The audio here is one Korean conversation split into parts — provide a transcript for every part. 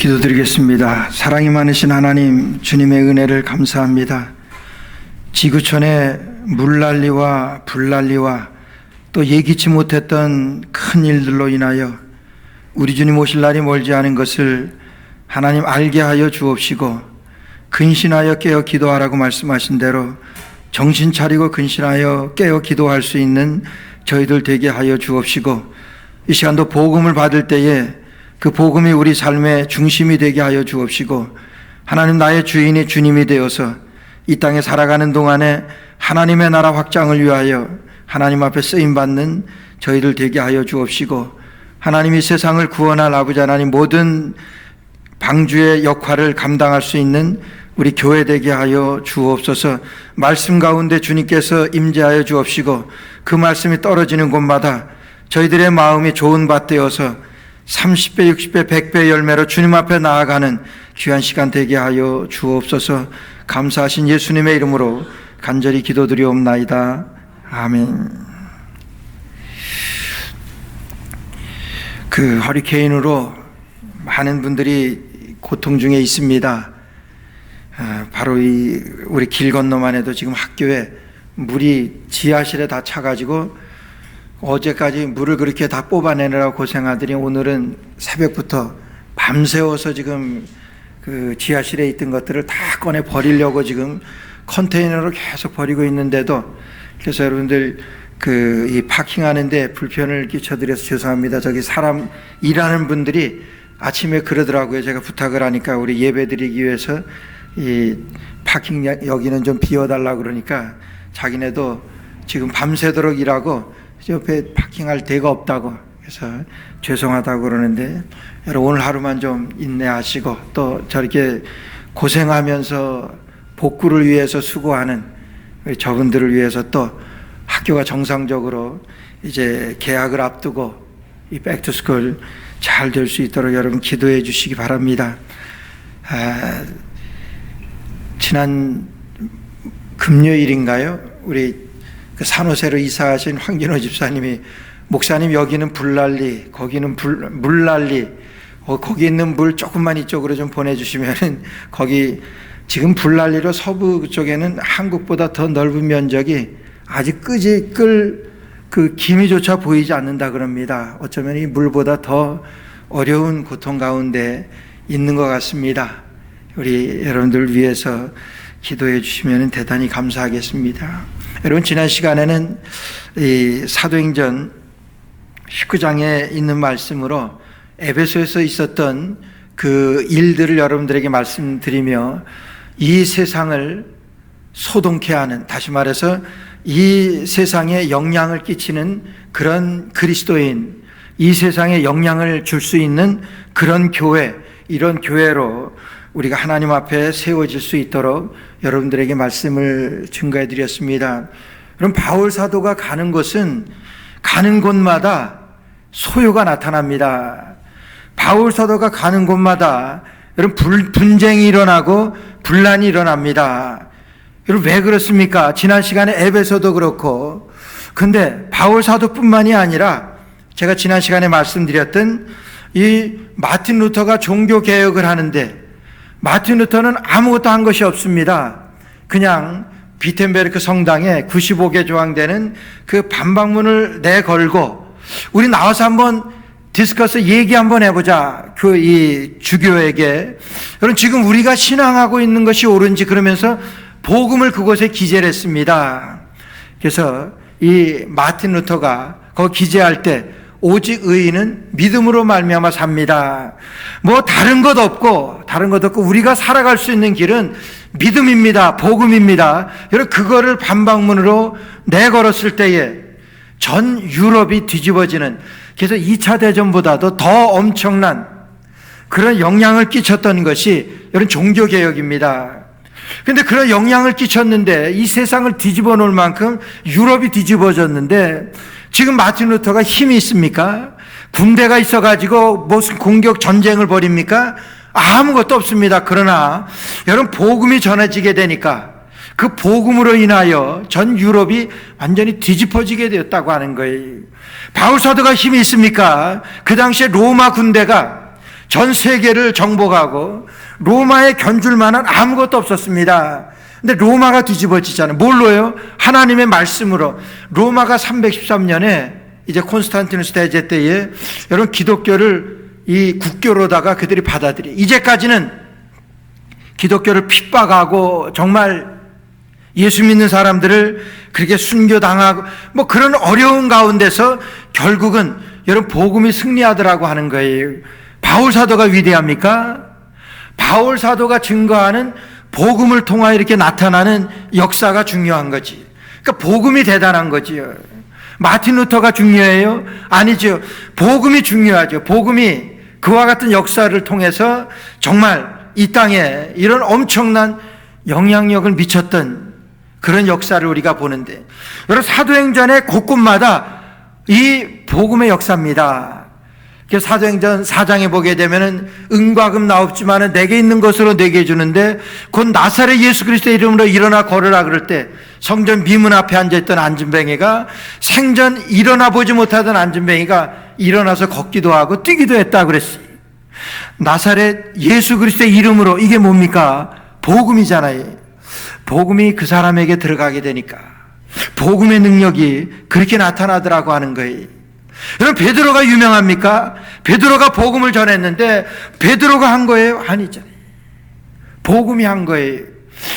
기도드리겠습니다. 사랑이 많으신 하나님, 주님의 은혜를 감사합니다. 지구촌의 물난리와 불난리와 또 예기치 못했던 큰 일들로 인하여 우리 주님 오실 날이 멀지 않은 것을 하나님 알게 하여 주옵시고, 근신하여 깨어 기도하라고 말씀하신 대로 정신 차리고 근신하여 깨어 기도할 수 있는 저희들 되게 하여 주옵시고, 이 시간도 복음을 받을 때에 그 복음이 우리 삶의 중심이 되게 하여 주옵시고, 하나님 나의 주인이 주님이 되어서 이 땅에 살아가는 동안에 하나님의 나라 확장을 위하여 하나님 앞에 쓰임받는 저희들 되게 하여 주옵시고, 하나님이 세상을 구원할 아버지 하나님 모든 방주의 역할을 감당할 수 있는 우리 교회 되게 하여 주옵소서. 말씀 가운데 주님께서 임재하여 주옵시고, 그 말씀이 떨어지는 곳마다 저희들의 마음이 좋은 밭 되어서 30배, 60배, 100배 열매로 주님 앞에 나아가는 귀한 시간 되게 하여 주옵소서. 감사하신 예수님의 이름으로 간절히 기도드리옵나이다. 아멘. 그 허리케인으로 많은 분들이 고통 중에 있습니다. 바로 우리 길 건너만 해도 지금 학교에 물이 지하실에 다 차가지고 어제까지 물을 그렇게 다 뽑아내느라고 고생하더니 오늘은 새벽부터 밤새워서 지금 그 지하실에 있던 것들을 다 꺼내 버리려고 지금 컨테이너로 계속 버리고 있는데도, 그래서 여러분들 이 파킹하는데 불편을 끼쳐드려서 죄송합니다. 저기 사람 일하는 분들이 아침에 그러더라고요. 제가 부탁을 하니까 우리 예배 드리기 위해서 이 파킹 여기는 좀 비워달라고 그러니까 자기네도 지금 밤새도록 일하고 옆에 파킹할 데가 없다고, 그래서 죄송하다고 그러는데, 여러분 오늘 하루만 좀 인내하시고 또 저렇게 고생하면서 복구를 위해서 수고하는 저분들을 위해서 또 학교가 정상적으로 이제 개학을 앞두고 이 백투스쿨 잘 될 수 있도록 여러분 기도해 주시기 바랍니다. 지난 금요일인가요? 우리 그 산호세로 이사하신 황진호 집사님이, 목사님 여기는 불난리, 거기는 물난리, 거기 있는 물 조금만 이쪽으로 좀 보내주시면은, 거기 지금 불난리로 서부 쪽에는 한국보다 더 넓은 면적이 아직 끌 그 기미조차 보이지 않는다 그럽니다. 어쩌면 이 물보다 더 어려운 고통 가운데 있는 것 같습니다. 우리 여러분들 위해서 기도해 주시면 대단히 감사하겠습니다. 여러분, 지난 시간에는 이 사도행전 19장에 있는 말씀으로 에베소에서 있었던 그 일들을 여러분들에게 말씀드리며, 이 세상을 소동케 하는, 다시 말해서 이 세상에 영향을 끼치는 그런 그리스도인, 이 세상에 영향을 줄 수 있는 그런 교회, 이런 교회로 우리가 하나님 앞에 세워질 수 있도록 여러분들에게 말씀을 증거해 드렸습니다. 그럼 바울 사도가 가는 곳은 가는 곳마다 소요가 나타납니다. 바울 사도가 가는 곳마다 여러분 분쟁이 일어나고 분란이 일어납니다. 여러분 왜 그렇습니까? 지난 시간에 에베소도 그렇고, 근데 바울 사도뿐만이 아니라 제가 지난 시간에 말씀드렸던 이 마틴 루터가 종교 개혁을 하는데, 마틴 루터는 아무것도 한 것이 없습니다. 그냥 비텐베르크 성당에 95개 조항되는 그 반박문을 내걸고, 우리 나와서 한번 디스커스 얘기 한번 해보자. 이 주교에게, 여러분 지금 우리가 신앙하고 있는 것이 옳은지, 그러면서 복음을 그곳에 기재를 했습니다. 그래서 이 마틴 루터가 거기 기재할 때, 오직 의인은 믿음으로 말미암아 삽니다. 뭐 다른 것 없고 우리가 살아갈 수 있는 길은 믿음입니다. 복음입니다. 여러분 그거를 반박문으로 내걸었을 때에 전 유럽이 뒤집어지는, 그래서 2차 대전보다도 더 엄청난 그런 영향을 끼쳤던 것이 여러분 종교개혁입니다. 그런데 그런 영향을 끼쳤는데, 이 세상을 뒤집어 놓을 만큼 유럽이 뒤집어졌는데, 지금 마틴 루터가 힘이 있습니까? 군대가 있어가지고 무슨 공격 전쟁을 벌입니까? 아무것도 없습니다. 그러나 여러분 복음이 전해지게 되니까 그 복음으로 인하여 전 유럽이 완전히 뒤집어지게 되었다고 하는 거예요. 바울 사도가 힘이 있습니까? 그 당시에 로마 군대가 전 세계를 정복하고 로마에 견줄 만한 아무것도 없었습니다. 근데 로마가 뒤집어지잖아요. 뭘로요? 하나님의 말씀으로. 로마가 313년에 이제 콘스탄티누스 대제 때에 여러분 기독교를 이 국교로다가 그들이 받아들여. 이제까지는 기독교를 핍박하고 정말 예수 믿는 사람들을 그렇게 순교당하고 뭐 그런 어려운 가운데서 결국은 여러분 복음이 승리하더라고 하는 거예요. 바울 사도가 위대합니까? 바울 사도가 증거하는 복음을 통하여 이렇게 나타나는 역사가 중요한 거지. 그러니까 복음이 대단한 거지요. 마틴 루터가 중요해요? 아니죠. 복음이 중요하죠. 복음이 그와 같은 역사를 통해서 정말 이 땅에 이런 엄청난 영향력을 미쳤던 그런 역사를 우리가 보는데, 여러분 사도행전의 곳곳마다 이 복음의 역사입니다. 그래서 사도행전 4장에 보게 되면은 은과 금 나 없지만은 내게 있는 것으로 내게 주는데 곧 나사렛 예수 그리스도의 이름으로 일어나 걸으라 그럴 때 성전 미문 앞에 앉아있던 안진뱅이가 생전 일어나 보지 못하던 안진뱅이가 일어나서 걷기도 하고 뛰기도 했다 그랬어요. 나사렛 예수 그리스도의 이름으로, 이게 뭡니까? 복음이잖아요. 복음이 그 사람에게 들어가게 되니까 복음의 능력이 그렇게 나타나더라고 하는 거예요. 여러분 베드로가 유명합니까? 베드로가 복음을 전했는데 베드로가 한 거예요? 아니잖아요. 복음이 한 거예요.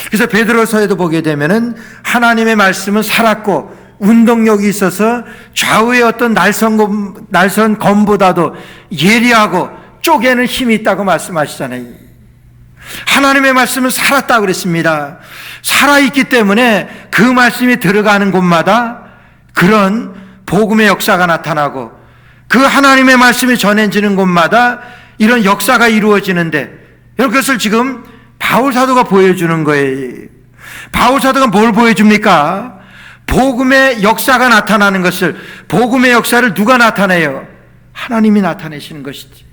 그래서 베드로서에도 보게 되면은 하나님의 말씀은 살았고 운동력이 있어서 좌우의 어떤 날선 검보다도 예리하고 쪼개는 힘이 있다고 말씀하시잖아요. 하나님의 말씀은 살았다고 그랬습니다. 살아있기 때문에 그 말씀이 들어가는 곳마다 그런 복음의 역사가 나타나고 그 하나님의 말씀이 전해지는 곳마다 이런 역사가 이루어지는데, 여러분 그것을 지금 바울 사도가 보여주는 거예요. 바울 사도가 뭘 보여줍니까? 복음의 역사가 나타나는 것을, 복음의 역사를 누가 나타내요? 하나님이 나타내시는 것이지.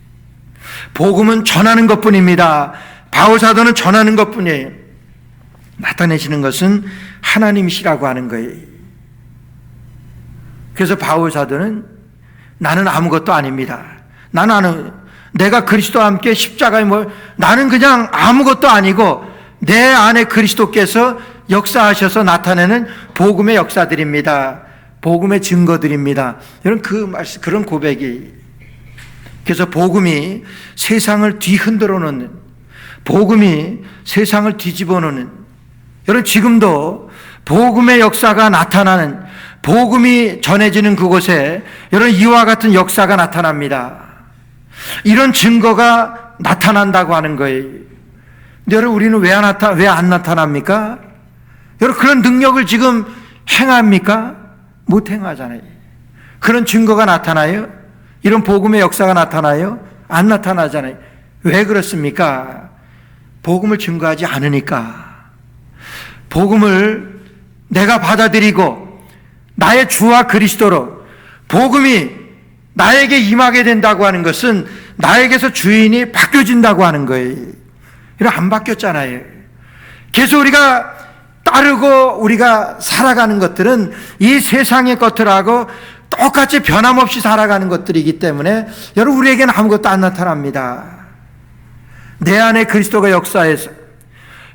복음은 전하는 것뿐입니다. 바울 사도는 전하는 것뿐이에요. 나타내시는 것은 하나님이시라고 하는 거예요. 그래서 바울 사도는 나는 아무것도 아닙니다. 내가 그리스도와 함께 십자가에 나는 그냥 아무것도 아니고 내 안에 그리스도께서 역사하셔서 나타내는 복음의 역사들입니다. 복음의 증거들입니다. 여러분 그런 고백이, 그래서 복음이 세상을 뒤흔들어 놓는, 복음이 세상을 뒤집어 놓는, 여러분 지금도 복음의 역사가 나타나는, 복음이 전해지는 그곳에 여러분 이와 같은 역사가 나타납니다. 이런 증거가 나타난다고 하는 거예요. 근데 여러분 우리는 왜 안 나타납니까? 여러분 그런 능력을 지금 행합니까? 못 행하잖아요. 그런 증거가 나타나요? 이런 복음의 역사가 나타나요? 안 나타나잖아요. 왜 그렇습니까? 복음을 증거하지 않으니까. 복음을 내가 받아들이고 나의 주와 그리스도로 복음이 나에게 임하게 된다고 하는 것은 나에게서 주인이 바뀌어진다고 하는 거예요. 이런 안 바뀌었잖아요. 계속 우리가 따르고 우리가 살아가는 것들은 이 세상의 것들하고 똑같이 변함없이 살아가는 것들이기 때문에 여러분 우리에게는 아무것도 안 나타납니다. 내 안에 그리스도가 역사해서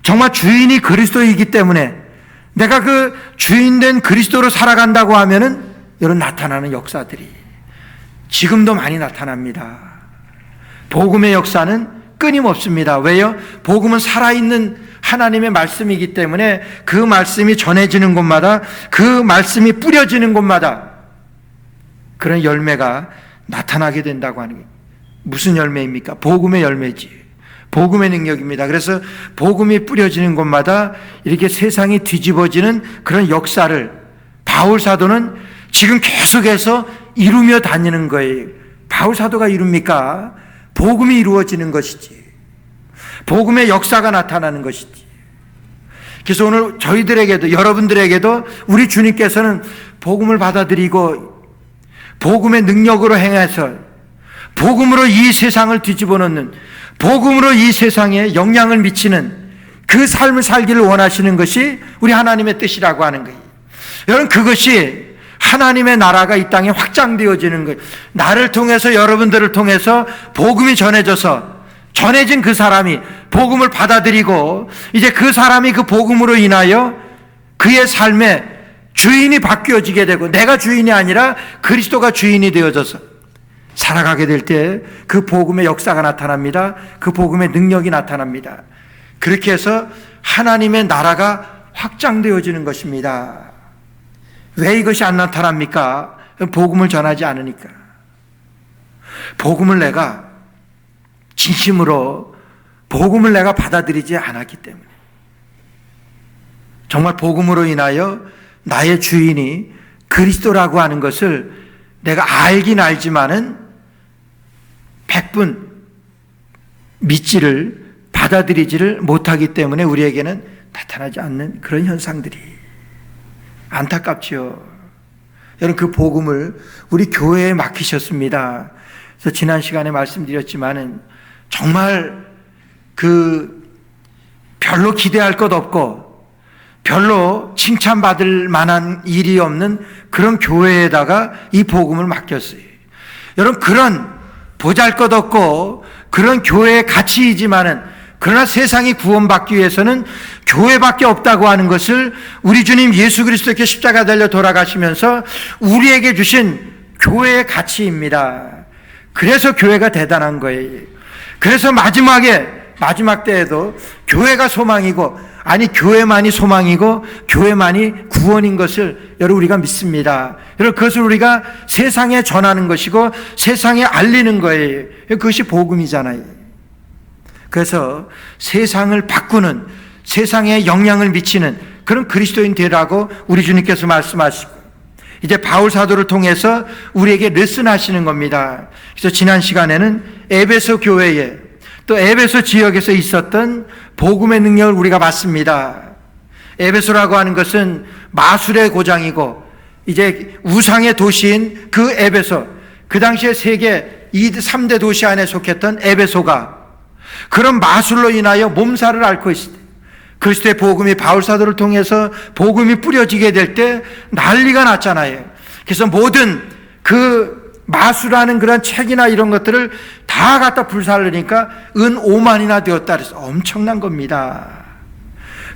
정말 주인이 그리스도이기 때문에 내가 그 주인된 그리스도로 살아간다고 하면은 여러분 나타나는 역사들이 지금도 많이 나타납니다. 복음의 역사는 끊임없습니다. 왜요? 복음은 살아있는 하나님의 말씀이기 때문에 그 말씀이 전해지는 곳마다, 그 말씀이 뿌려지는 곳마다 그런 열매가 나타나게 된다고 하는 거예요. 무슨 열매입니까? 복음의 열매지. 복음의 능력입니다. 그래서 복음이 뿌려지는 곳마다 이렇게 세상이 뒤집어지는 그런 역사를 바울 사도는 지금 계속해서 이루며 다니는 거예요. 바울 사도가 이룹니까? 복음이 이루어지는 것이지. 복음의 역사가 나타나는 것이지. 그래서 오늘 저희들에게도, 여러분들에게도 우리 주님께서는 복음을 받아들이고 복음의 능력으로 행해서 복음으로 이 세상을 뒤집어 놓는, 복음으로 이 세상에 영향을 미치는 그 삶을 살기를 원하시는 것이 우리 하나님의 뜻이라고 하는 거예요. 여러분 그것이 하나님의 나라가 이 땅에 확장되어지는 거예요. 나를 통해서, 여러분들을 통해서 복음이 전해진 그 사람이 복음을 받아들이고 이제 그 사람이 그 복음으로 인하여 그의 삶의 주인이 바뀌어지게 되고 내가 주인이 아니라 그리스도가 주인이 되어져서 살아가게 될 때 그 복음의 역사가 나타납니다. 그 복음의 능력이 나타납니다. 그렇게 해서 하나님의 나라가 확장되어지는 것입니다. 왜 이것이 안 나타납니까? 복음을 전하지 않으니까. 복음을 내가 진심으로 복음을 내가 받아들이지 않았기 때문에. 정말 복음으로 인하여 나의 주인이 그리스도라고 하는 것을 내가 알긴 알지만은 100분 믿지를 받아들이지를 못하기 때문에 우리에게는 나타나지 않는 그런 현상들이 안타깝지요. 여러분, 그 복음을 우리 교회에 맡기셨습니다. 그래서 지난 시간에 말씀드렸지만은 정말 별로 기대할 것 없고 별로 칭찬받을 만한 일이 없는 그런 교회에다가 이 복음을 맡겼어요. 여러분, 그런 보잘것없고 그런 교회의 가치이지만은 그러나 세상이 구원받기 위해서는 교회밖에 없다고 하는 것을 우리 주님 예수 그리스도께 십자가 달려 돌아가시면서 우리에게 주신 교회의 가치입니다. 그래서 교회가 대단한 거예요. 그래서 마지막 때에도 교회가 소망이고, 아니 교회만이 소망이고 교회만이 구원인 것을 여러분 우리가 믿습니다. 여러분, 그것을 우리가 세상에 전하는 것이고 세상에 알리는 거예요. 그것이 복음이잖아요. 그래서 세상을 바꾸는, 세상에 영향을 미치는 그런 그리스도인 되라고 우리 주님께서 말씀하시고 이제 바울 사도를 통해서 우리에게 레슨하시는 겁니다. 그래서 지난 시간에는 에베소 교회에 또 에베소 지역에서 있었던 복음의 능력을 우리가 봤습니다. 에베소라고 하는 것은 마술의 고장이고 이제 우상의 도시인 그 에베소, 그 당시에 세계 3대 도시 안에 속했던 에베소가 그런 마술로 인하여 몸살을 앓고 있을 때 그리스도의 복음이 바울 사도를 통해서 복음이 뿌려지게 될 때 난리가 났잖아요. 그래서 모든 그 마술하는 그런 책이나 이런 것들을 다 갖다 불살르니까 은 5만이나 되었다 그래서 엄청난 겁니다.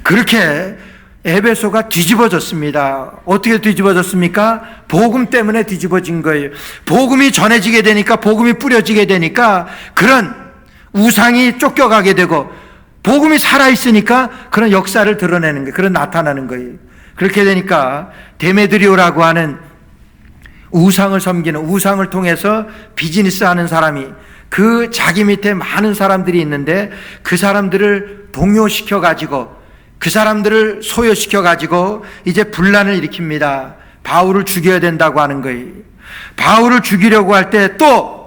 그렇게 에베소가 뒤집어졌습니다. 어떻게 뒤집어졌습니까? 복음 때문에 뒤집어진 거예요. 복음이 전해지게 되니까, 복음이 뿌려지게 되니까 그런 우상이 쫓겨가게 되고 복음이 살아있으니까 그런 역사를 드러내는 거예요. 그런 나타나는 거예요. 그렇게 되니까 데메드리오라고 하는 우상을 섬기는, 우상을 통해서 비즈니스 하는 사람이 그 자기 밑에 많은 사람들이 있는데 그 사람들을 동요시켜가지고 그 사람들을 소요시켜가지고 이제 분란을 일으킵니다. 바울을 죽여야 된다고 하는 거예요. 바울을 죽이려고 할 때 또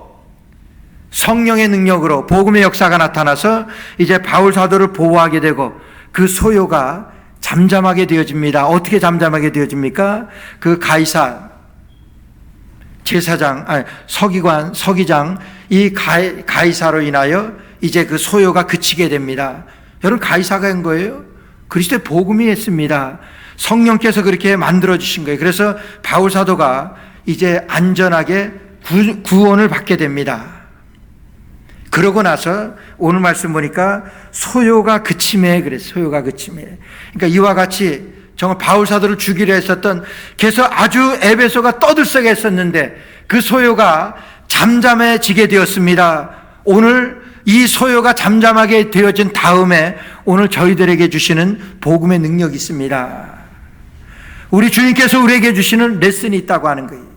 성령의 능력으로 복음의 역사가 나타나서 이제 바울 사도를 보호하게 되고 그 소요가 잠잠하게 되어집니다. 어떻게 잠잠하게 되어집니까? 그 가이사 서기장 이 가이사로 인하여 이제 그 소요가 그치게 됩니다. 여러분, 가이사가 한 거예요? 그리스도의 복음이 했습니다. 성령께서 그렇게 만들어 주신 거예요. 그래서 바울 사도가 이제 안전하게 구원을 받게 됩니다. 그러고 나서 오늘 말씀 보니까 소요가 그침에 그랬어요. 소요가 그침에. 그러니까 이와 같이 정말 바울 사도를 죽이려 했었던, 그래서 아주 에베소가 떠들썩 했었는데 그 소요가 잠잠해지게 되었습니다. 오늘 이 소요가 잠잠하게 되어진 다음에 오늘 저희들에게 주시는 복음의 능력이 있습니다. 우리 주님께서 우리에게 주시는 레슨이 있다고 하는 거예요.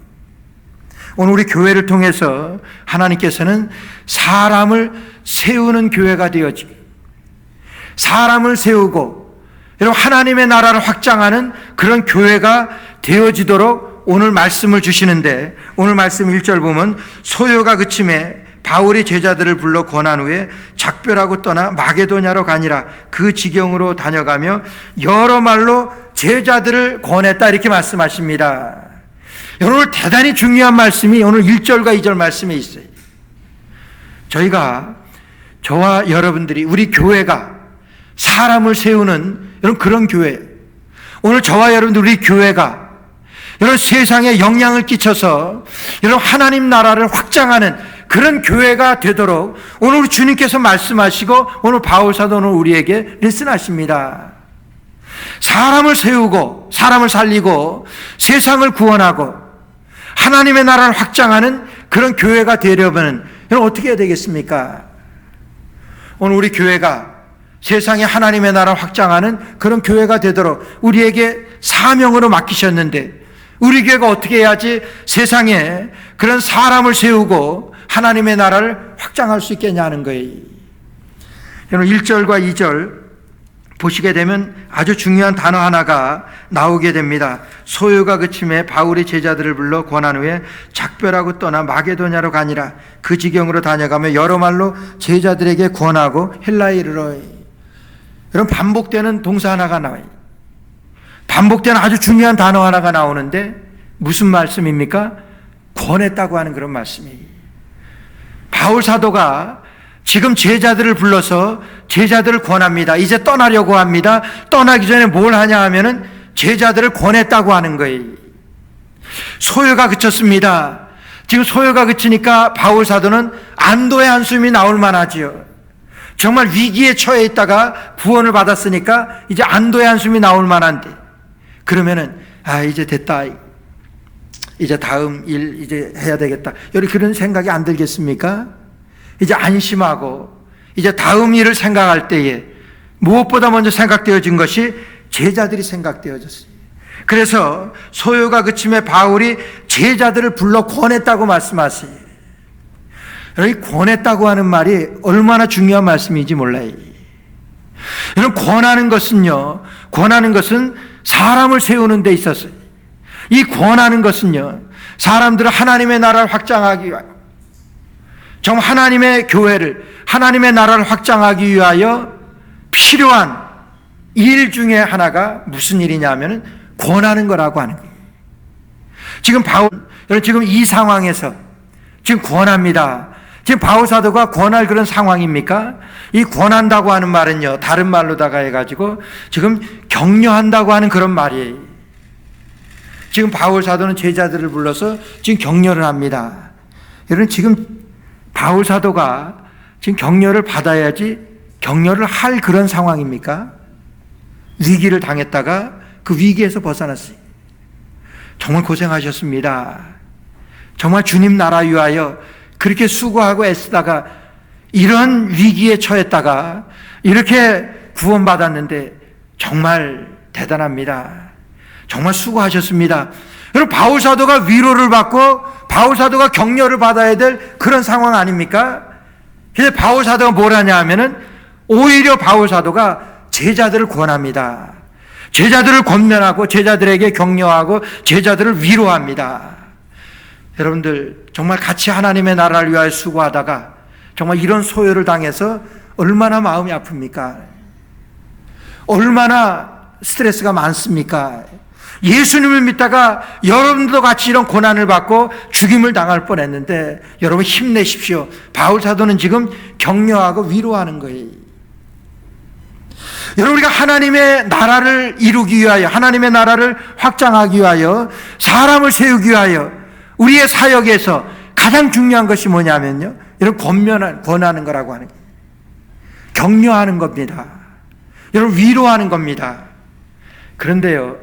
오늘 우리 교회를 통해서 하나님께서는 사람을 세우는 교회가 되어지게, 사람을 세우고 여러분 하나님의 나라를 확장하는 그런 교회가 되어지도록 오늘 말씀을 주시는데, 오늘 말씀 1절 보면 소요가 그침에 바울이 제자들을 불러 권한 후에 작별하고 떠나 마게도냐로 가니라. 그 지경으로 다녀가며 여러 말로 제자들을 권했다, 이렇게 말씀하십니다. 오늘 대단히 중요한 말씀이 오늘 1절과 2절 말씀에 있어요. 저와 여러분들이, 우리 교회가 사람을 세우는 그런 교회, 오늘 저와 여러분들 우리 교회가 여러분 세상에 영향을 끼쳐서 여러분 하나님 나라를 확장하는 그런 교회가 되도록 오늘 우리 주님께서 말씀하시고 오늘 바울 사도는 우리에게 레슨하십니다. 사람을 세우고 사람을 살리고 세상을 구원하고 하나님의 나라를 확장하는 그런 교회가 되려면 여러분 어떻게 해야 되겠습니까? 오늘 우리 교회가 세상에 하나님의 나라를 확장하는 그런 교회가 되도록 우리에게 사명으로 맡기셨는데 우리 교회가 어떻게 해야지 세상에 그런 사람을 세우고 하나님의 나라를 확장할 수 있겠냐는 거예요. 여러분 1절과 2절 보시게 되면 아주 중요한 단어 하나가 나오게 됩니다. 소요가 그침에 바울이 제자들을 불러 권한 후에 작별하고 떠나 마게도냐로 가니라. 그 지경으로 다녀가며 여러 말로 제자들에게 권하고 헬라에 이르러. 여러분 반복되는 동사 하나가 나와요. 반복되는 아주 중요한 단어 하나가 나오는데 무슨 말씀입니까? 권했다고 하는 그런 말씀이에요. 바울 사도가 지금 제자들을 불러서 제자들을 권합니다. 이제 떠나려고 합니다. 떠나기 전에 뭘 하냐 하면은 제자들을 권했다고 하는 거예요. 소요가 그쳤습니다. 지금 소요가 그치니까 바울 사도는 안도의 한숨이 나올 만하지요. 정말 위기에 처해 있다가 구원을 받았으니까 이제 안도의 한숨이 나올 만한데 그러면은 이제 됐다. 이제 다음 일 이제 해야 되겠다. 여러분 그런 생각이 안 들겠습니까? 이제 안심하고 이제 다음 일을 생각할 때에 무엇보다 먼저 생각되어진 것이 제자들이 생각되어졌어요. 그래서 소요가 그침에 바울이 제자들을 불러 권했다고 말씀하세요. 여러분 권했다고 하는 말이 얼마나 중요한 말씀인지 몰라요. 여러분 권하는 것은 사람을 세우는 데 있어서 이 권하는 것은요 사람들을 하나님의 나라를 확장하기 위하여 정말 하나님의 교회를 하나님의 나라를 확장하기 위하여 필요한 일 중에 하나가 무슨 일이냐면 권하는 거라고 하는 거예요. 지금 지금 이 상황에서 지금 권합니다. 지금 바울 사도가 권할 그런 상황입니까? 이 권한다고 하는 말은요 다른 말로다가 해가지고 지금 격려한다고 하는 그런 말이에요. 지금 바울 사도는 제자들을 불러서 지금 격려를 합니다. 여러분 지금 바울 사도가 지금 격려를 받아야지 격려를 할 그런 상황입니까? 위기를 당했다가 그 위기에서 벗어났어요. 정말 고생하셨습니다. 정말 주님 나라 위하여 그렇게 수고하고 애쓰다가 이런 위기에 처했다가 이렇게 구원받았는데 정말 대단합니다. 정말 수고하셨습니다. 여러분 바울 사도가 위로를 받고 바울 사도가 격려를 받아야 될 그런 상황 아닙니까? 근데 바울 사도가 뭘 하냐 하면은 오히려 바울 사도가 제자들을 권합니다. 제자들을 권면하고 제자들에게 격려하고 제자들을 위로합니다. 여러분들 정말 같이 하나님의 나라를 위하여 수고하다가 정말 이런 소요를 당해서 얼마나 마음이 아픕니까? 얼마나 스트레스가 많습니까? 예수님을 믿다가 여러분도 같이 이런 고난을 받고 죽임을 당할 뻔했는데 여러분 힘내십시오. 바울 사도는 지금 격려하고 위로하는 거예요. 여러분 우리가 하나님의 나라를 이루기 위하여 하나님의 나라를 확장하기 위하여 사람을 세우기 위하여 우리의 사역에서 가장 중요한 것이 뭐냐면요 여러분 권하는 거라고 하는 거예요. 격려하는 겁니다. 여러분 위로하는 겁니다. 그런데요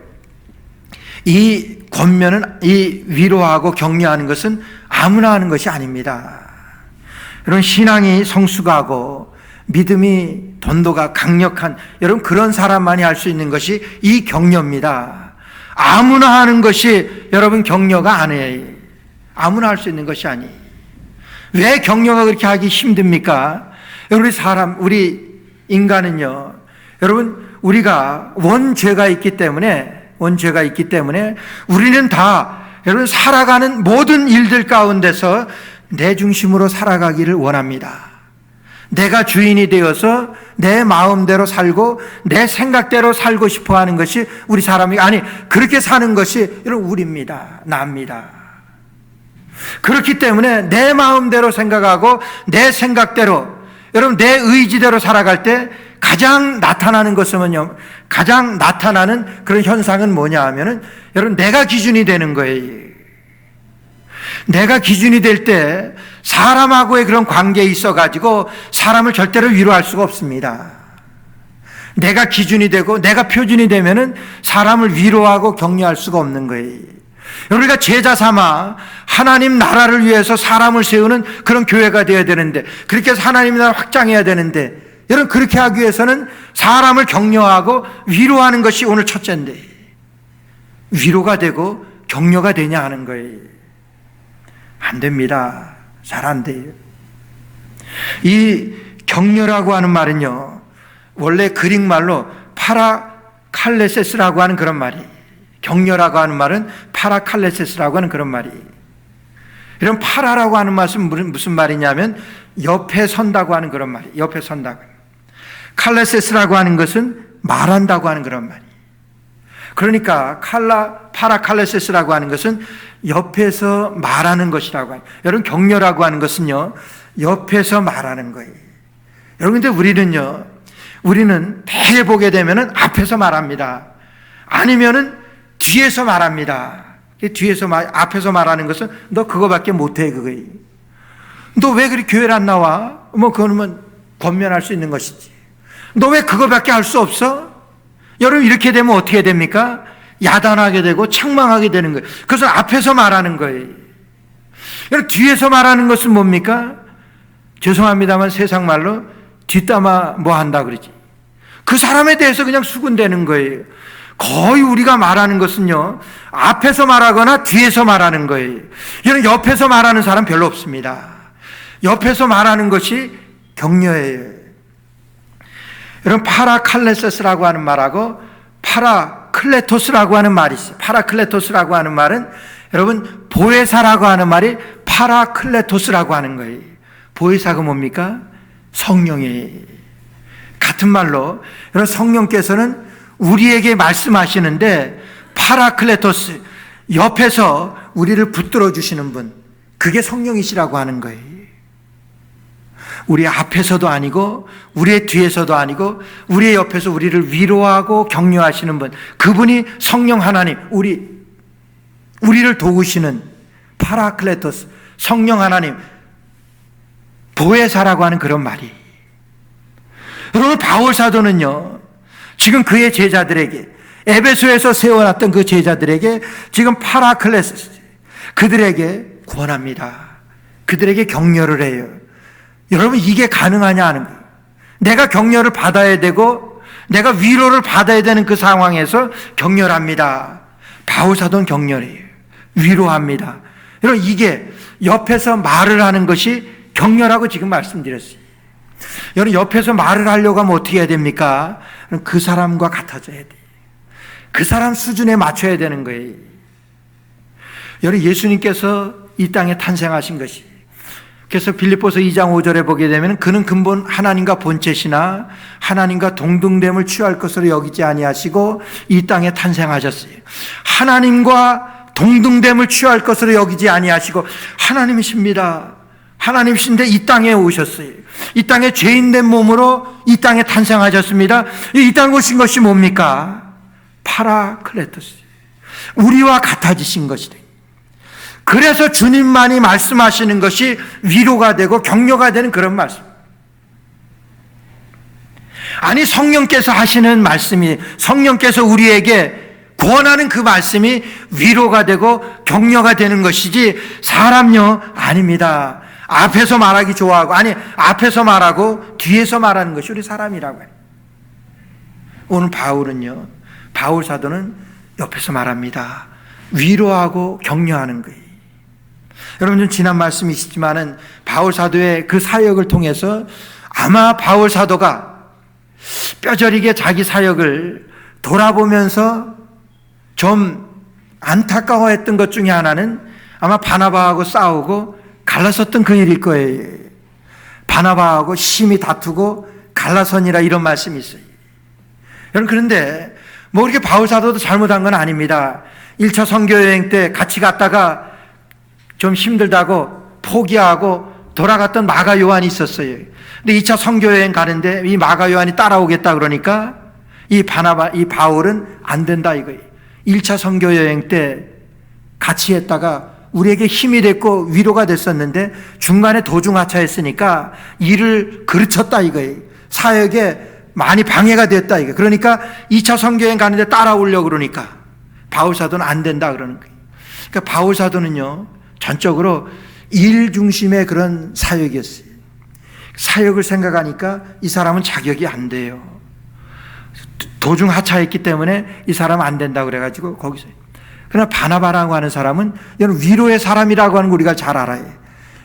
이 권면은 이 위로하고 격려하는 것은 아무나 하는 것이 아닙니다. 여러분 신앙이 성숙하고 믿음이 돈도가 강력한 여러분 그런 사람만이 할 수 있는 것이 이 격려입니다. 아무나 하는 것이 여러분 격려가 아니에요. 아무나 할 수 있는 것이 아니에요. 왜 격려가 그렇게 하기 힘듭니까? 여러분 우리 인간은요 여러분 우리가 원죄가 있기 때문에 우리는 다 여러분 살아가는 모든 일들 가운데서 내 중심으로 살아가기를 원합니다. 내가 주인이 되어서 내 마음대로 살고 내 생각대로 살고 싶어 하는 것이 우리 그렇게 사는 것이 여러분 우리입니다. 나입니다. 그렇기 때문에 내 마음대로 생각하고 내 생각대로 여러분 내 의지대로 살아갈 때 가장 나타나는 것은요, 가장 나타나는 그런 현상은 뭐냐 하면은, 여러분, 내가 기준이 되는 거예요. 내가 기준이 될 때 사람하고의 그런 관계에 있어가지고 사람을 절대로 위로할 수가 없습니다. 내가 기준이 되고 내가 표준이 되면은 사람을 위로하고 격려할 수가 없는 거예요. 우리가 제자 삼아 하나님 나라를 위해서 사람을 세우는 그런 교회가 되어야 되는데, 그렇게 해서 하나님 나라를 확장해야 되는데, 여러분, 그렇게 하기 위해서는 사람을 격려하고 위로하는 것이 오늘 첫째인데, 위로가 되고 격려가 되냐 하는 거예요. 안 됩니다. 잘 안 돼요. 이 격려라고 하는 말은요, 원래 그릭 말로 파라칼레세스라고 하는 그런 말이에요. 격려라고 하는 말은 파라칼레세스라고 하는 그런 말이에요. 이런 파라라고 하는 말은 무슨 말이냐면 옆에 선다고 하는 그런 말이에요. 옆에 선다고. 칼레세스라고 하는 것은 말한다고 하는 그런 말이에요. 그러니까 파라칼레세스라고 하는 것은 옆에서 말하는 것이라고 해요. 여러분, 격려라고 하는 것은요, 옆에서 말하는 거예요. 여러분, 근데 우리는 대개 보게 되면은 앞에서 말합니다. 아니면은 뒤에서 말합니다. 앞에서 말하는 것은 너 그거밖에 못해, 그거예요. 너 왜 그렇게 교회를 안 나와? 그거는 권면할 수 있는 것이지. 너 왜 그거밖에 할 수 없어? 여러분, 이렇게 되면 어떻게 됩니까? 야단하게 되고 책망하게 되는 거예요. 그래서 앞에서 말하는 거예요. 여러분, 뒤에서 말하는 것은 뭡니까? 죄송합니다만 세상 말로 뒷담화 뭐 한다 그러지. 그 사람에 대해서 그냥 수군대는 거예요. 거의 우리가 말하는 것은요, 앞에서 말하거나 뒤에서 말하는 거예요. 여러분, 옆에서 말하는 사람 별로 없습니다. 옆에서 말하는 것이 격려예요. 여러분, 파라칼레세스라고 하는 말하고 파라클레토스라고 하는 말이 있어요. 파라클레토스라고 하는 말은 여러분, 보혜사라고 하는 말이 파라클레토스라고 하는 거예요. 보혜사가 뭡니까? 성령이에요. 같은 말로 여러분, 성령께서는 우리에게 말씀하시는데 파라클레토스, 옆에서 우리를 붙들어 주시는 분, 그게 성령이시라고 하는 거예요. 우리 앞에서도 아니고 우리의 뒤에서도 아니고 우리의 옆에서 우리를 위로하고 격려하시는 분, 그분이 성령 하나님, 우리를 도우시는 파라클레토스, 성령 하나님, 보혜사라고 하는 그런 말이. 여러분, 바울 사도는요, 지금 그의 제자들에게, 에베소에서 세워놨던 그 제자들에게 지금 파라클레토스, 그들에게 권합니다. 그들에게 격려를 해요. 여러분, 이게 가능하냐 하는 거예요. 내가 격려를 받아야 되고 내가 위로를 받아야 되는 그 상황에서 격려를 합니다. 바울 사도는 격려해요. 위로합니다. 여러분, 이게 옆에서 말을 하는 것이 격려라고 지금 말씀드렸어요. 여러분, 옆에서 말을 하려고 하면 어떻게 해야 됩니까? 그 사람과 같아져야 돼요. 그 사람 수준에 맞춰야 되는 거예요. 여러분, 예수님께서 이 땅에 탄생하신 것이, 그래서 빌립보서 2장 5절에 보게 되면 그는 근본 하나님과 본체시나 하나님과 동등됨을 취할 것으로 여기지 아니하시고 이 땅에 탄생하셨어요. 하나님과 동등됨을 취할 것으로 여기지 아니하시고 하나님이십니다. 하나님이신데 이 땅에 오셨어요. 이 땅에 죄인된 몸으로 이 땅에 탄생하셨습니다. 이 땅에 오신 것이 뭡니까? 파라클레토스, 우리와 같아지신 것이다. 그래서 주님만이 말씀하시는 것이 위로가 되고 격려가 되는 그런 말씀. 아니, 성령께서 하시는 말씀이, 성령께서 우리에게 권하는 그 말씀이 위로가 되고 격려가 되는 것이지 사람요? 아닙니다. 앞에서 말하기 좋아하고, 아니, 앞에서 말하고 뒤에서 말하는 것이 우리 사람이라고 해요. 오늘 바울 사도는 옆에서 말합니다. 위로하고 격려하는 거예요. 여러분, 지난 말씀이시지만은 바울 사도의 그 사역을 통해서 아마 바울 사도가 뼈저리게 자기 사역을 돌아보면서 좀 안타까워했던 것 중에 하나는 아마 바나바하고 싸우고 갈라섰던 그 일일 거예요. 바나바하고 심히 다투고 갈라서니라, 이런 말씀이 있어요. 여러분, 그런데 그렇게 바울 사도도 잘못한 건 아닙니다. 1차 선교여행 때 같이 갔다가 좀 힘들다고 포기하고 돌아갔던 마가 요한이 있었어요. 근데 2차 선교여행 가는데 이 마가 요한이 따라오겠다 그러니까 이 바울은 안 된다 이거예요. 1차 선교여행 때 같이 했다가 우리에게 힘이 됐고 위로가 됐었는데 중간에 도중하차했으니까 일을 그르쳤다 이거예요. 사역에 많이 방해가 됐다 이거예요. 그러니까 2차 선교여행 가는데 따라오려고 그러니까 바울 사도는 안 된다 그러는 거예요. 그러니까 바울 사도는요 전적으로 일 중심의 그런 사역이었어요. 사역을 생각하니까 이 사람은 자격이 안 돼요. 도중 하차했기 때문에 이 사람은 안 된다 그래가지고 거기서. 그러나 바나바라고 하는 사람은 이런 위로의 사람이라고 하는 거 우리가 잘 알아요.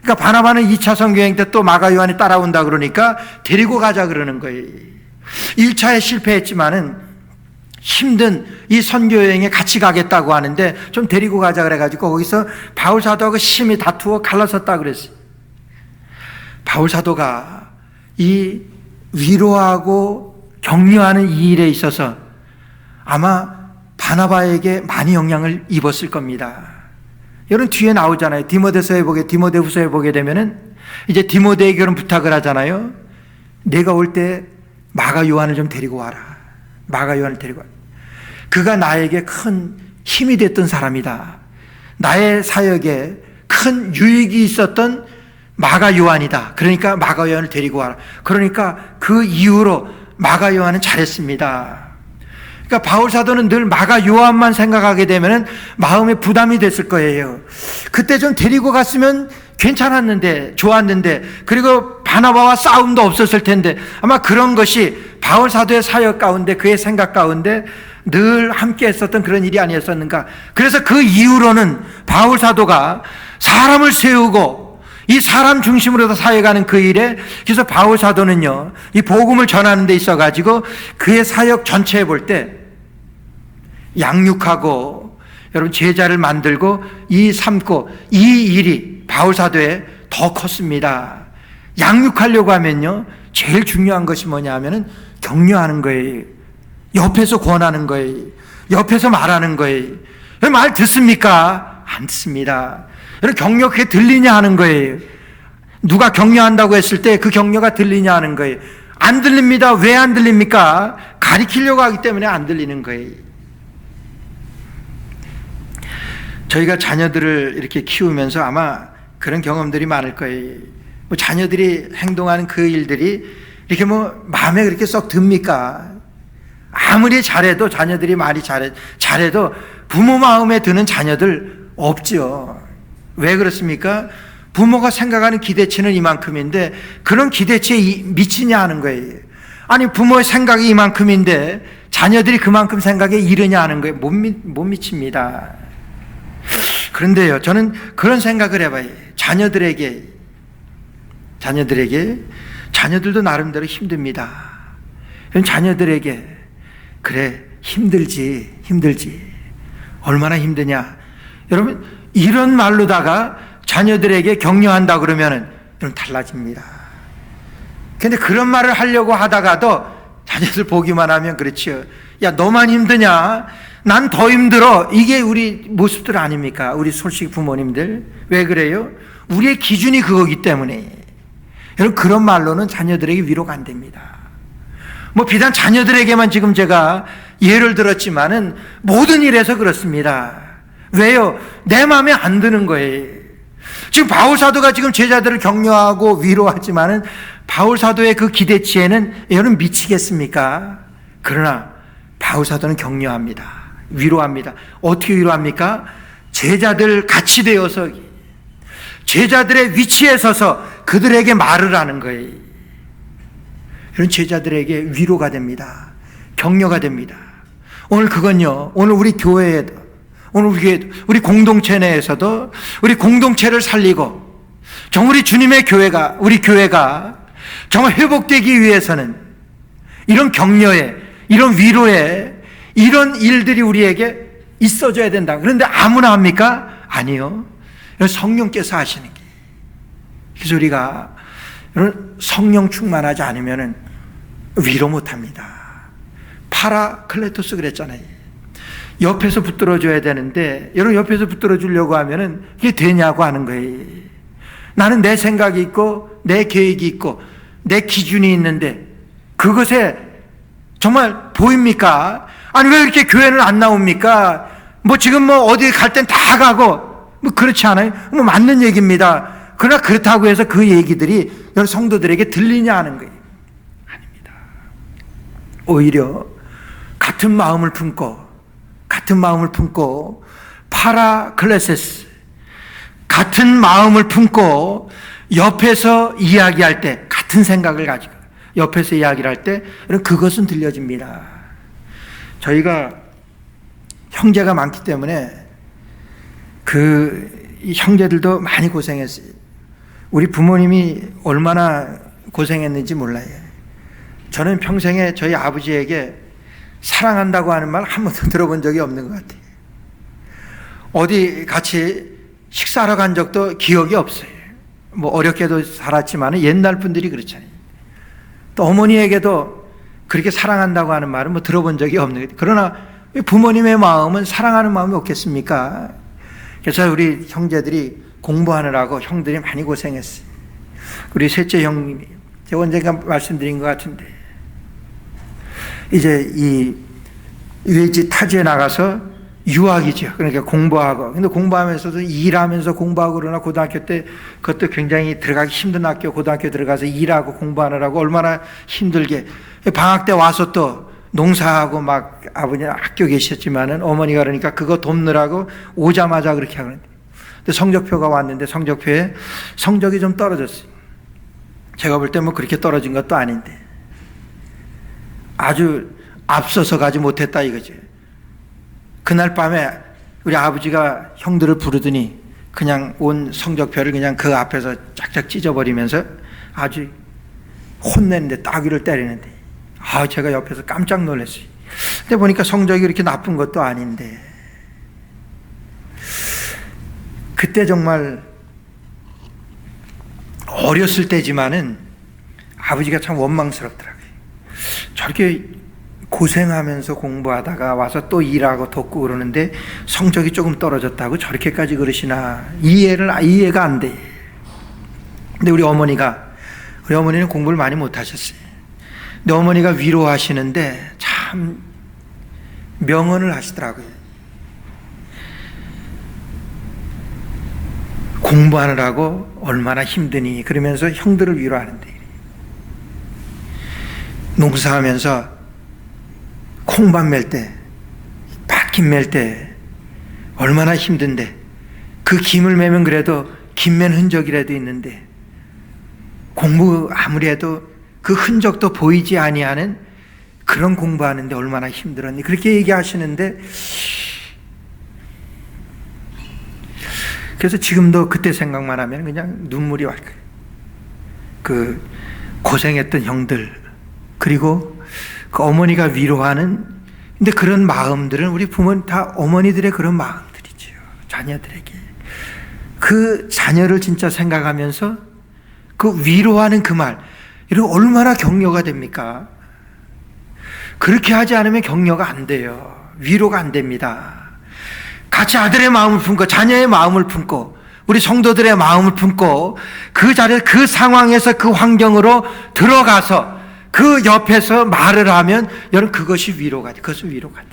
그러니까 바나바는 2차 선교여행 때 또 마가 요한이 따라온다 그러니까 데리고 가자 그러는 거예요. 1차에 실패했지만은 힘든 이 선교여행에 같이 가겠다고 하는데 좀 데리고 가자 그래가지고 거기서 바울 사도하고 심히 다투어 갈라섰다 그랬어요. 바울 사도가 이 위로하고 격려하는 이 일에 있어서 아마 바나바에게 많이 영향을 입었을 겁니다. 여러분 뒤에 나오잖아요. 디모데후서에 보게 되면은 이제 디모데에게 그런 부탁을 하잖아요. 내가 올 때 마가 요한을 좀 데리고 와라. 마가 요한을 데리고 와라. 그가 나에게 큰 힘이 됐던 사람이다. 나의 사역에 큰 유익이 있었던 마가 요한이다. 그러니까 마가 요한을 데리고 와라. 그러니까 그 이후로 마가 요한은 잘했습니다. 그러니까 바울 사도는 늘 마가 요한만 생각하게 되면 마음에 부담이 됐을 거예요. 그때 좀 데리고 갔으면 괜찮았는데, 좋았는데, 그리고 바나바와 싸움도 없었을 텐데, 아마 그런 것이 바울 사도의 사역 가운데, 그의 생각 가운데 늘 함께 했었던 그런 일이 아니었었는가. 그래서 그 이후로는 바울 사도가 사람을 세우고 이 사람 중심으로 사역하는 그 일에, 그래서 바울 사도는요, 이 복음을 전하는 데 있어가지고 그의 사역 전체에 볼 때 양육하고 여러분 제자를 만들고 삼고 이 일이 바울 사도에 더 컸습니다. 양육하려고 하면요, 제일 중요한 것이 뭐냐 하면은 격려하는 거예요. 옆에서 권하는 거예요. 옆에서 말하는 거예요. 말 듣습니까? 안 듣습니다. 여러분 격려 그게 들리냐 하는 거예요. 누가 격려한다고 했을 때 그 격려가 들리냐 하는 거예요. 안 들립니다. 왜 안 들립니까? 가리키려고 하기 때문에 안 들리는 거예요. 저희가 자녀들을 이렇게 키우면서 아마 그런 경험들이 많을 거예요. 뭐 자녀들이 행동하는 그 일들이 이렇게 뭐 마음에 그렇게 썩 듭니까? 아무리 잘해도 자녀들이 말이 잘해도 부모 마음에 드는 자녀들 없죠. 왜 그렇습니까? 부모가 생각하는 기대치는 이만큼인데 그런 기대치에 미치냐 하는 거예요. 아니 부모의 생각이 이만큼인데 자녀들이 그만큼 생각에 이르냐 하는 거예요. 못 미칩니다. 그런데요, 저는 그런 생각을 해봐요. 자녀들도 나름대로 힘듭니다. 자녀들에게 그래 힘들지 얼마나 힘드냐. 여러분 이런 말로다가 자녀들에게 격려한다 그러면은 좀 달라집니다. 근데 그런 말을 하려고 하다가도 자녀들 보기만 하면 그렇지요. 야 너만 힘드냐? 난 더 힘들어. 이게 우리 모습들 아닙니까? 우리 솔직히 부모님들 왜 그래요? 우리의 기준이 그거기 때문에. 여러분 그런 말로는 자녀들에게 위로가 안 됩니다. 뭐 비단 자녀들에게만 지금 제가 예를 들었지만은 모든 일에서 그렇습니다. 왜요? 내 마음에 안 드는 거예요. 지금 바울 사도가 지금 제자들을 격려하고 위로하지만은 바울 사도의 그 기대치에는 여러분 미치겠습니까? 그러나 바울 사도는 격려합니다. 위로합니다. 어떻게 위로합니까? 제자들 같이 되어서 제자들의 위치에 서서 그들에게 말을 하는 거예요. 이런 제자들에게 위로가 됩니다. 격려가 됩니다. 오늘 그건요, 오늘 우리 교회에도, 오늘 우리 공동체 내에서도 우리 공동체를 살리고 정말 우리 주님의 교회가, 우리 교회가 정말 회복되기 위해서는 이런 격려에, 이런 위로에, 이런 일들이 우리에게 있어줘야 된다. 그런데 아무나 합니까? 아니요. 성령께서 하시는 게. 그래서 우리가 성령 충만하지 않으면 위로 못합니다. 파라클레토스 그랬잖아요. 옆에서 붙들어줘야 되는데 여러분 옆에서 붙들어주려고 하면은 이게 되냐고 하는 거예요. 나는 내 생각이 있고 내 계획이 있고 내 기준이 있는데 그것에 정말 보입니까? 아니 왜 이렇게 교회는 안 나옵니까? 뭐 지금 뭐 어디 갈 땐 다 가고 뭐 그렇지 않아요? 뭐 맞는 얘기입니다. 그러나 그렇다고 해서 그 얘기들이 여러 성도들에게 들리냐 하는 거예요. 아닙니다. 오히려 같은 마음을 품고 파라클레세스, 같은 마음을 품고 옆에서 이야기할 때 같은 생각을 가지고 옆에서 이야기를 할 때 그것은 들려집니다. 저희가 형제가 많기 때문에 이 형제들도 많이 고생했어요. 우리 부모님이 얼마나 고생했는지 몰라요. 저는 평생에 저희 아버지에게 사랑한다고 하는 말 한 번도 들어본 적이 없는 것 같아요. 어디 같이 식사하러 간 적도 기억이 없어요. 뭐 어렵게도 살았지만 옛날 분들이 그렇잖아요. 또 어머니에게도 그렇게 사랑한다고 하는 말은 뭐 들어본 적이 없는 것 같아요. 그러나 부모님의 마음은 사랑하는 마음이 없겠습니까? 그래서 우리 형제들이 공부하느라고 형들이 많이 고생했어요. 우리 셋째 형님이 제가 언젠가 말씀드린 것 같은데 이제 이 외지 타지에 나가서 유학이죠. 그러니까 공부하고. 근데 공부하면서도 일하면서 공부하고 그러나 고등학교 때 그것도 굉장히 들어가기 힘든 학교, 고등학교 들어가서 일하고 공부하느라고 얼마나 힘들게. 방학 때 와서 또 농사하고 막 아버님 학교 계셨지만은 어머니가 그러니까 그거 돕느라고 오자마자 그렇게 하는데. 근데 성적표가 왔는데 성적표에 성적이 좀 떨어졌어요. 제가 볼 때 뭐 그렇게 떨어진 것도 아닌데. 아주 앞서서 가지 못했다 이거죠. 그날 밤에 우리 아버지가 형들을 부르더니 그냥 온 성적표를 그냥 그 앞에서 쫙쫙 찢어버리면서 아주 혼내는데 따귀를 때리는데 제가 옆에서 깜짝 놀랐어요. 근데 보니까 성적이 그렇게 나쁜 것도 아닌데 그때 정말 어렸을 때지만은 아버지가 참 원망스럽더라고요. 저렇게 고생하면서 공부하다가 와서 또 일하고 돕고 그러는데 성적이 조금 떨어졌다고 저렇게까지 그러시나 이해가 안 돼. 근데 우리 어머니는 공부를 많이 못 하셨어요. 근데 어머니가 위로하시는데 참 명언을 하시더라고요. 공부하느라고 얼마나 힘드니 그러면서 형들을 위로하는데 농사하면서 콩밥 멜 때, 팥김 멜 때 얼마나 힘든데 그 김을 매면 그래도 김맨 흔적이라도 있는데 공부 아무리 해도 그 흔적도 보이지 아니하는 그런 공부하는데 얼마나 힘들었니 그렇게 얘기하시는데 그래서 지금도 그때 생각만 하면 그냥 눈물이 왈 거예요. 그 고생했던 형들 그리고 그 어머니가 위로하는 근데 그런 마음들은 우리 부모님 다 어머니들의 그런 마음들이죠. 자녀들에게 그 자녀를 진짜 생각하면서 그 위로하는 그 말 이런 얼마나 격려가 됩니까? 그렇게 하지 않으면 격려가 안 돼요. 위로가 안 됩니다. 같이 아들의 마음을 품고 자녀의 마음을 품고 우리 성도들의 마음을 품고 그 자리에 그 상황에서 그 환경으로 들어가서 그 옆에서 말을 하면 여러분 그것이 위로가 돼. 그것은 위로가 돼.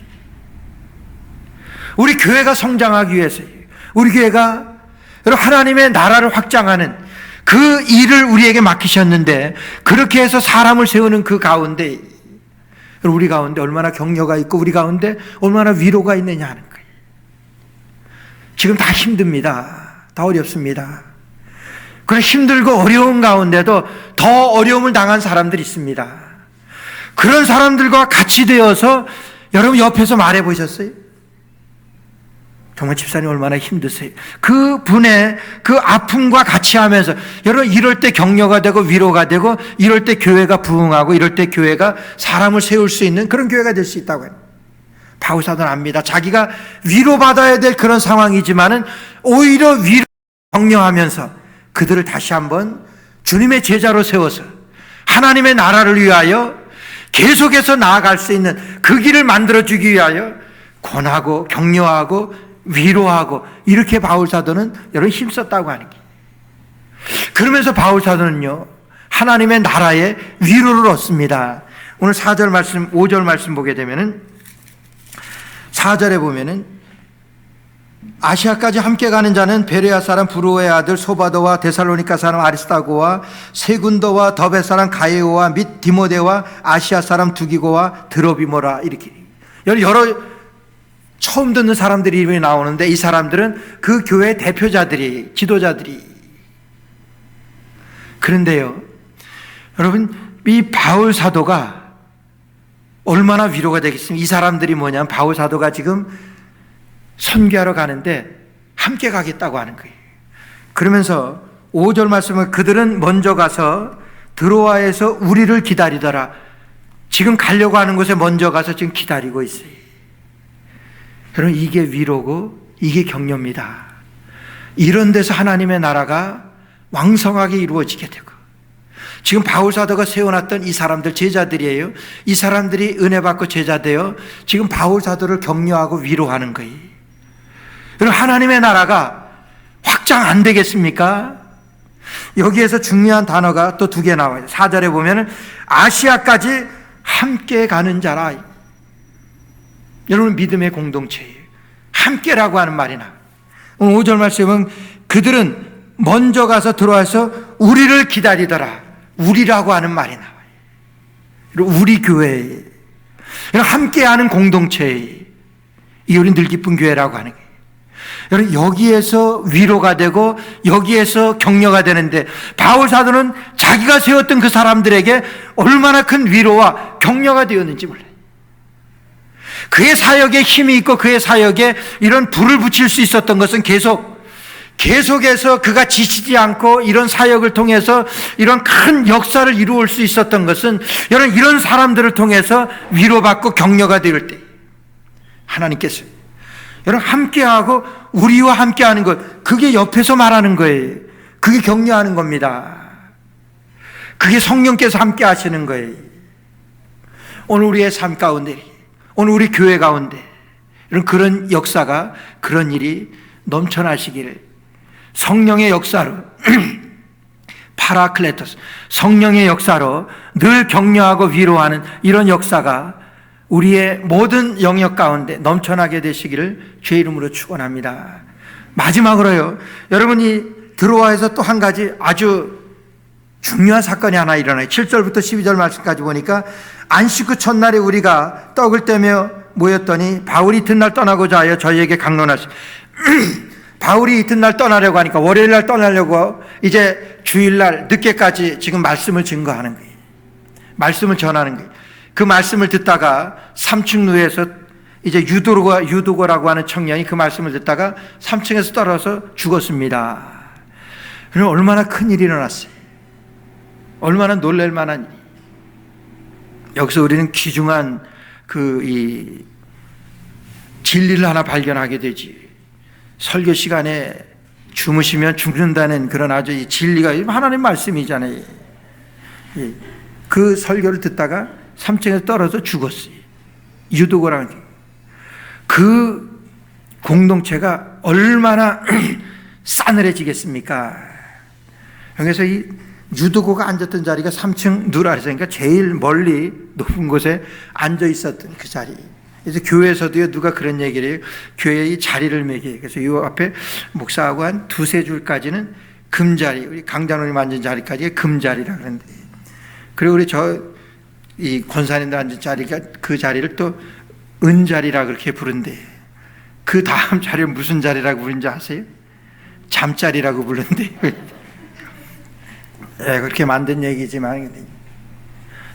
우리 교회가 성장하기 위해서 우리 교회가 여러분 하나님의 나라를 확장하는 그 일을 우리에게 맡기셨는데 그렇게 해서 사람을 세우는 그 가운데 우리 가운데 얼마나 격려가 있고 우리 가운데 얼마나 위로가 있느냐 하는 거예요. 지금 다 힘듭니다. 다 어렵습니다. 그런 힘들고 어려운 가운데도 더 어려움을 당한 사람들이 있습니다. 그런 사람들과 같이 되어서 여러분 옆에서 말해 보셨어요? 정말 집사님 얼마나 힘드세요? 그 분의 그 아픔과 같이 하면서 여러분 이럴 때 격려가 되고 위로가 되고 이럴 때 교회가 부흥하고 이럴 때 교회가 사람을 세울 수 있는 그런 교회가 될 수 있다고 해요. 바울사도는 압니다. 자기가 위로받아야 될 그런 상황이지만은 오히려 위로 격려하면서 그들을 다시 한번 주님의 제자로 세워서 하나님의 나라를 위하여 계속해서 나아갈 수 있는 그 길을 만들어주기 위하여 권하고 격려하고 위로하고 이렇게 바울사도는 여러분 힘썼다고 하는 게 그러면서 바울 사도는요, 하나님의 나라의 위로를 얻습니다. 오늘 4절 말씀, 5절 말씀 보게 되면은 4절에 보면은 아시아까지 함께 가는 자는 베레아 사람 브루의 아들 소바도와 데살로니가 사람 아리스타고와 세군도와 더베 사람 가이오와 및 디모데와 아시아 사람 두기고와 드로비모라. 이렇게 여러 처음 듣는 사람들이 이름이 나오는데, 이 사람들은 그 교회 대표자들이, 지도자들이. 그런데요, 여러분, 이 바울 사도가 얼마나 위로가 되겠습니까? 이 사람들이 뭐냐면, 바울 사도가 지금 선교하러 가는데 함께 가겠다고 하는 거예요. 그러면서 5절 말씀은 그들은 먼저 가서 드로아에서 우리를 기다리더라. 지금 가려고 하는 곳에 먼저 가서 지금 기다리고 있어요. 여러분, 이게 위로고 이게 격려입니다. 이런 데서 하나님의 나라가 왕성하게 이루어지게 되고, 지금 바울 사도가 세워놨던 이 사람들 제자들이에요. 이 사람들이 은혜 받고 제자 되어 지금 바울 사도를 격려하고 위로하는 거예요. 여러분, 하나님의 나라가 확장 안 되겠습니까? 여기에서 중요한 단어가 또 2개 나와요. 4절에 보면은 아시아까지 함께 가는 자라. 여러분, 믿음의 공동체예요. 함께라고 하는 말이 나와요. 오늘 5절 말씀은 그들은 먼저 가서 들어와서 우리를 기다리더라. 우리라고 하는 말이 나와요. 우리 교회, 함께하는 공동체, 이 우리 늘 기쁜 교회라고 하는 거예요. 여러분, 여기에서 위로가 되고 여기에서 격려가 되는데, 바울 사도는 자기가 세웠던 그 사람들에게 얼마나 큰 위로와 격려가 되었는지 몰라요. 그의 사역에 힘이 있고 그의 사역에 이런 불을 붙일 수 있었던 것은 계속해서 그가 지치지 않고 이런 사역을 통해서 이런 큰 역사를 이루올 수 있었던 것은, 여러분, 이런 사람들을 통해서 위로받고 격려가 될 때 하나님께서, 여러분, 함께하고 우리와 함께하는 것, 그게 옆에서 말하는 거예요. 그게 격려하는 겁니다. 그게 성령께서 함께 하시는 거예요. 오늘 우리의 삶 가운데, 오늘 우리 교회 가운데 이런 그런 역사가, 그런 일이 넘쳐나시기를, 성령의 역사로 파라클레토스, 성령의 역사로 늘 격려하고 위로하는 이런 역사가 우리의 모든 영역 가운데 넘쳐나게 되시기를 주의 이름으로 축원합니다. 마지막으로요, 여러분이 드로아에서 또 한 가지 아주 중요한 사건이 하나 일어나요. 7절부터 12절 말씀까지 보니까 안식 후 첫날에 우리가 떡을 떼며 모였더니 바울이 이튿날 떠나고자 하여 저희에게 강론하시. 바울이 이튿날 떠나려고 하니까, 월요일날 떠나려고 이제 주일날 늦게까지 지금 말씀을 증거하는 거예요. 말씀을 전하는 거예요. 그 말씀을 듣다가 3층루에서 이제 유도고라고 하는 청년이 그 말씀을 듣다가 3층에서 떨어져서 죽었습니다. 그럼 얼마나 큰 일이 일어났어요. 얼마나 놀랄 만한 일이. 여기서 우리는 귀중한 이 진리를 하나 발견하게 되지. 설교 시간에 주무시면 죽는다는 그런 아주 이 진리가 하나님 말씀이잖아요. 그 설교를 듣다가 3층에서 떨어져 죽었어요. 유도고라는 그 공동체가 얼마나 싸늘해지겠습니까? 여기서 이 유도고가 앉았던 자리가 3층 늘 아래서, 그러니까 제일 멀리 높은 곳에 앉아 있었던 그 자리. 그래서 교회에서도요, 누가 그런 얘기를 해요. 교회의 자리를 매겨요. 그래서 이 앞에 목사하고 한 2-3줄까지는 금자리, 우리 강장로님 앉은 자리까지가 금자리라 그러는데, 그리고 우리 이 권사님들 앉은 자리가, 그 자리를 또 은자리라 그렇게 부른대. 그 다음 자리를 무슨 자리라고 부른지 아세요? 잠자리라고 부른대. 그렇게 만든 얘기지만,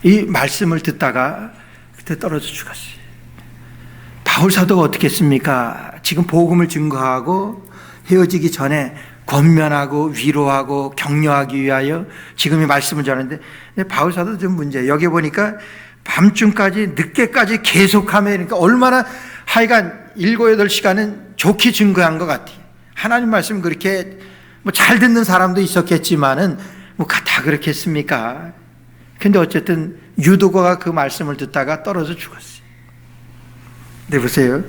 이 말씀을 듣다가 그때 떨어져 죽었어요. 바울 사도가 어떻게 했습니까? 지금 복음을 증거하고 헤어지기 전에 권면하고 위로하고 격려하기 위하여 지금 이 말씀을 전하는데, 바울 사도도 좀 문제예요. 여기 보니까 밤중까지 늦게까지 계속하며, 그러니까 얼마나 하여간 7-8시간은 좋게 증거한 것 같아요. 하나님 말씀 그렇게 잘 듣는 사람도 있었겠지만은 다 그렇게 했습니까? 근데 어쨌든 유도고가 그 말씀을 듣다가 떨어져 죽었어요. 네, 보세요.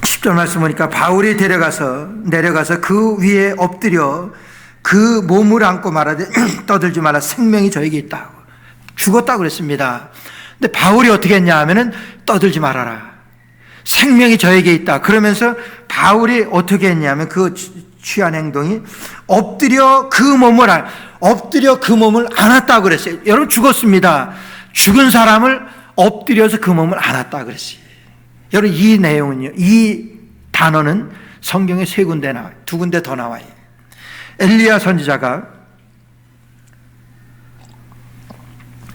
10절 말씀 보니까 바울이 내려가서 그 위에 엎드려 그 몸을 안고 말하되 떠들지 말라 생명이 저에게 있다. 죽었다고 그랬습니다. 근데 바울이 어떻게 했냐 하면은 떠들지 말아라. 생명이 저에게 있다. 그러면서 바울이 어떻게 했냐면 그 취한 행동이 엎드려 그 몸을 안았다고 그랬어요. 여러분 죽었습니다. 죽은 사람을 엎드려서 그 몸을 안았다 그랬어요. 여러분 이 내용은요, 이 단어는 성경에 세 군데 나와요. 두 군데 더 나와요.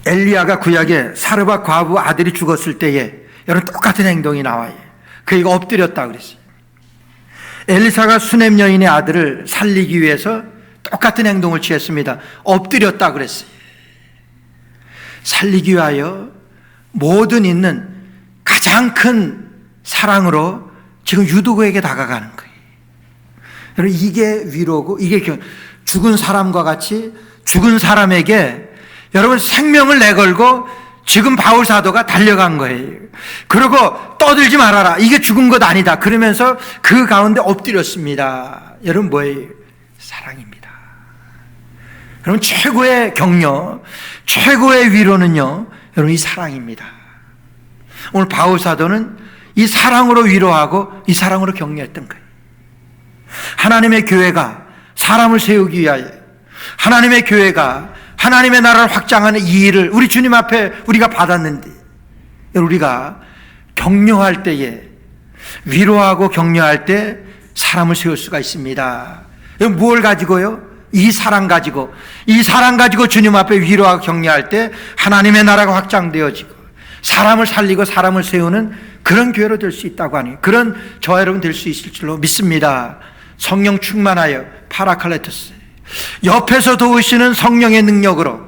엘리야가 구약에 사르밧 과부 아들이 죽었을 때에 여러분 똑같은 행동이 나와요. 그가 엎드렸다 그랬어요. 엘리사가 수넴 여인의 아들을 살리기 위해서 똑같은 행동을 취했습니다. 엎드렸다 그랬어요. 살리기 위하여 모든 있는 가장 큰 사랑으로 지금 유두고에게 다가가는 거예요. 여러분 이게 위로고, 이게 죽은 사람과 같이 죽은 사람에게 여러분 생명을 내걸고 지금 바울 사도가 달려간 거예요. 그리고 떠들지 말아라. 이게 죽은 것 아니다. 그러면서 그 가운데 엎드렸습니다. 여러분 뭐예요? 사랑입니다. 여러분 최고의 격려, 최고의 위로는요, 여러분 이 사랑입니다. 오늘 바울 사도는 이 사랑으로 위로하고 이 사랑으로 격려했던 거예요. 하나님의 교회가 사람을 세우기 위하여, 하나님의 교회가 하나님의 나라를 확장하는 이 일을 우리 주님 앞에 우리가 받았는데, 우리가 격려할 때에, 위로하고 격려할 때 사람을 세울 수가 있습니다. 무엇을 가지고요? 이 사랑 가지고 주님 앞에 위로하고 격려할 때 하나님의 나라가 확장되어지고 사람을 살리고 사람을 세우는 그런 교회로 될 수 있다고 하니, 그런 저와 여러분 될 수 있을 줄로 믿습니다. 성령 충만하여 파라칼레토스, 옆에서 도우시는 성령의 능력으로,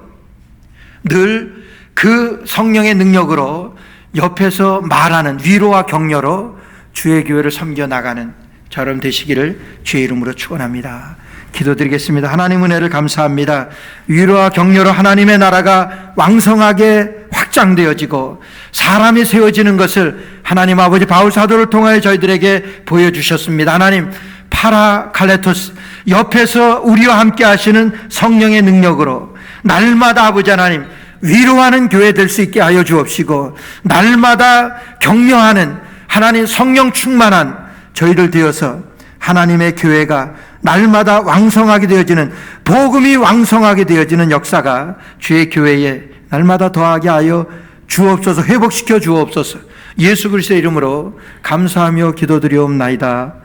늘 그 성령의 능력으로 옆에서 말하는 위로와 격려로 주의 교회를 섬겨나가는 저처럼 되시기를 주의 이름으로 축원합니다. 기도드리겠습니다. 하나님 은혜를 감사합니다. 위로와 격려로 하나님의 나라가 왕성하게 확장되어지고 사람이 세워지는 것을 하나님 아버지 바울 사도를 통하여 저희들에게 보여주셨습니다. 하나님, 파라칼레토스, 옆에서 우리와 함께 하시는 성령의 능력으로 날마다 아버지 하나님 위로하는 교회 될 수 있게 하여 주옵시고, 날마다 격려하는 하나님 성령 충만한 저희들 되어서 하나님의 교회가 날마다 왕성하게 되어지는, 복음이 왕성하게 되어지는 역사가 주의 교회에 날마다 더하게 하여 주옵소서. 회복시켜 주옵소서. 예수 그리스도의 이름으로 감사하며 기도드리옵나이다.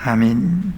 아멘.